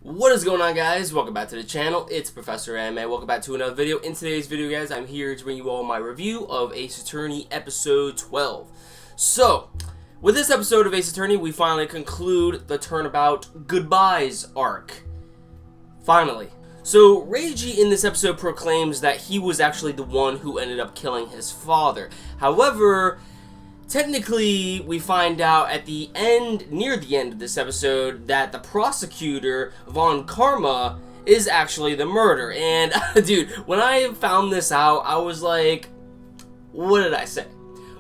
What is going on, guys? Welcome back to the channel. It's Professor Anime. Welcome back to another video. In today's video, guys, I'm here to bring you all my review of Ace Attorney episode 12. So, with this episode of Ace Attorney, we finally conclude the Turnabout Goodbyes arc. Finally. So, Reiji in this episode proclaims that he was actually the one who ended up killing his father. However, technically, we find out at the end, near the end of this episode, that the prosecutor, Von Karma, is actually the murderer. And, dude, when I found this out, I was like, what did I say?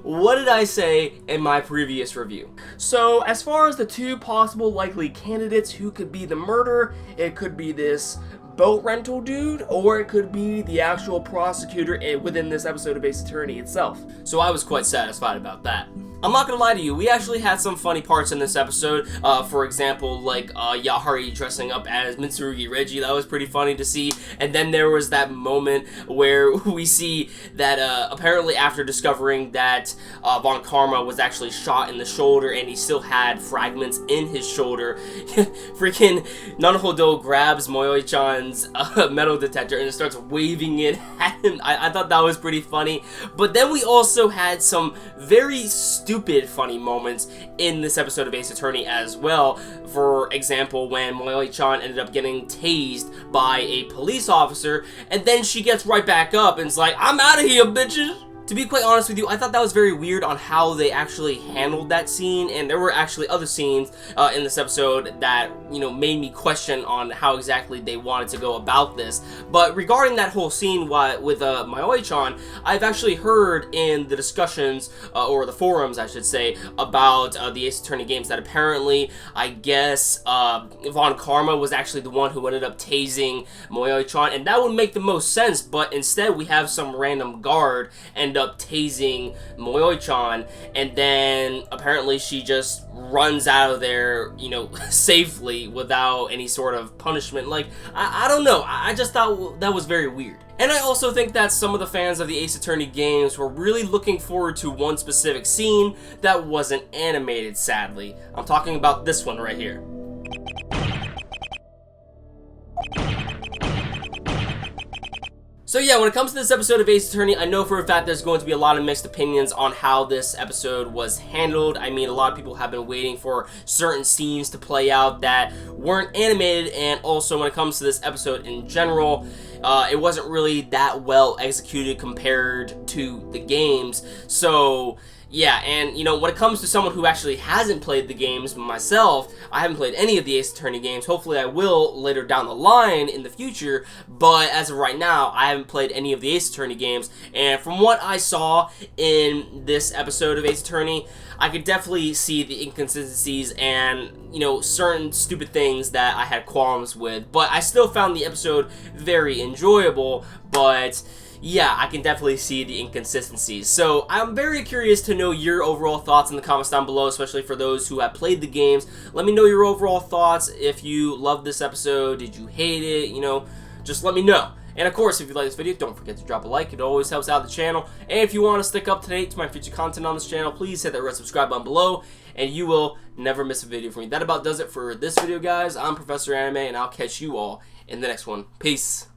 What did I say in my previous review? So, as far as the two possible likely candidates who could be the murderer, it could be this boat rental dude, or it could be the actual prosecutor within this episode of Ace Attorney itself. So I was quite satisfied about that. I'm not gonna lie to you, we actually had some funny parts in this episode. For example, like Yahari dressing up as Mitsurugi Reggie. That was pretty funny to see. And then there was that moment where we see that apparently after discovering that Von Karma was actually shot in the shoulder and he still had fragments in his shoulder, freaking Nanahodo grabs Moyoi-chan's metal detector and starts waving it at him. I thought that was pretty funny. But then we also had some very stupid funny moments in this episode of Ace Attorney as well. For example, when Moyoi-chan ended up getting tased by a police officer, and then she gets right back up and is like, "I'm out of here, bitches!" To be quite honest with you, I thought that was very weird on how they actually handled that scene, and there were actually other scenes in this episode that, you know, made me question on how exactly they wanted to go about this. But regarding that whole scene with Moyoi-chan, I've actually heard in the discussions, or the forums, I should say, about the Ace Attorney games that apparently, I guess, Von Karma was actually the one who ended up tasing Moyoi-chan, and that would make the most sense, but instead we have some random guard end up tasing Moyoi-chan, and then apparently she just runs out of there, you know, safely without any sort of punishment. Like, I don't know, I just thought that was very weird. And I also think that some of the fans of the Ace Attorney games were really looking forward to one specific scene that wasn't animated, sadly. I'm talking about this one right here. So yeah, when it comes to this episode of Ace Attorney, I know for a fact there's going to be a lot of mixed opinions on how this episode was handled. I mean, a lot of people have been waiting for certain scenes to play out that weren't animated, and also when it comes to this episode in general, it wasn't really that well executed compared to the games. So yeah, and you know, when it comes to someone who actually hasn't played the games, myself, I haven't played any of the Ace Attorney games. Hopefully I will later down the line in the future, but as of right now, I haven't played any of the Ace Attorney games, and from what I saw in this episode of Ace Attorney, I could definitely see the inconsistencies and, you know, certain stupid things that I had qualms with, but I still found the episode very enjoyable. But yeah, I can definitely see the inconsistencies. So I'm very curious to know your overall thoughts in the comments down below, especially for those who have played the games. Let me know your overall thoughts. If you loved this episode, did you hate it, you know, just let me know. And of course, if you like this video, don't forget to drop a like. It always helps out the channel. And if you want to stick up to date to my future content on this channel, please hit that red subscribe button below, and you will never miss a video from me. That about does it for this video, guys. I'm Professor Anime, and I'll catch you all in the next one. Peace.